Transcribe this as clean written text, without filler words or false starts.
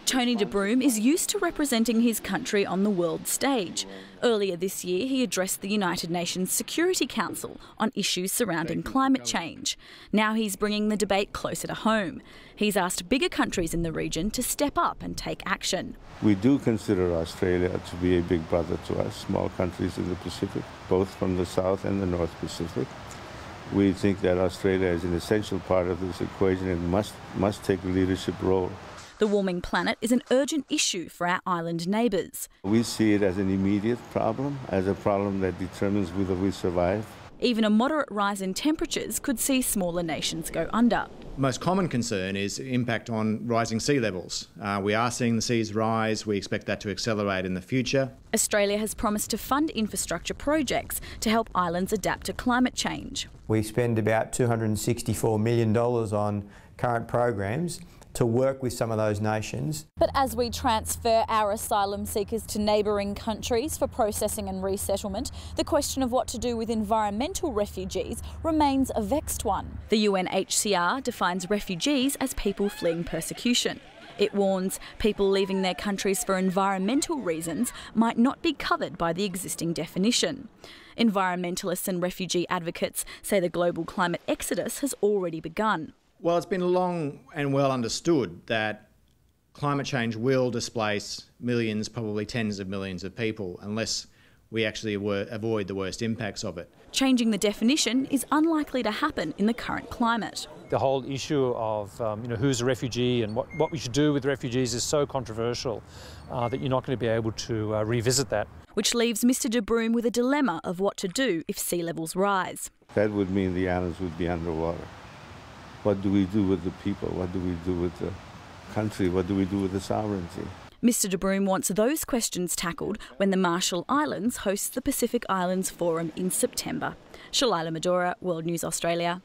Tony de Broom is used to representing his country on the world stage. Earlier this year, he addressed the United Nations Security Council on issues surrounding climate change. Now he's bringing the debate closer to home. He's asked bigger countries in the region to step up and take action. We do consider Australia to be a big brother to us, small countries in the Pacific, both from the South and the North Pacific. We think that Australia is an essential part of this equation and must take a leadership role. The warming planet is an urgent issue for our island neighbours. We see it as an immediate problem, as a problem that determines whether we survive. Even a moderate rise in temperatures could see smaller nations go under. The most common concern is impact on rising sea levels. We are seeing the seas rise. We expect that to accelerate in the future. Australia has promised to fund infrastructure projects to help islands adapt to climate change. We spend about $264 million on current programs to work with some of those nations. But as we transfer our asylum seekers to neighbouring countries for processing and resettlement, the question of what to do with environmental refugees remains a vexed one. The UNHCR defines refugees as people fleeing persecution. It warns people leaving their countries for environmental reasons might not be covered by the existing definition. Environmentalists and refugee advocates say the global climate exodus has already begun. Well, it's been long and well understood that climate change will displace millions, probably tens of millions of people, unless we actually avoid the worst impacts of it. Changing the definition is unlikely to happen in the current climate. The whole issue of who's a refugee and what we should do with refugees is so controversial that you're not going to be able to revisit that. Which leaves Mr de Broom with a dilemma of what to do if sea levels rise. That would mean the islands would be underwater. What do we do with the people? What do we do with the country? What do we do with the sovereignty? Mr de Broom wants those questions tackled when the Marshall Islands hosts the Pacific Islands Forum in September. Shalila Medora, World News Australia.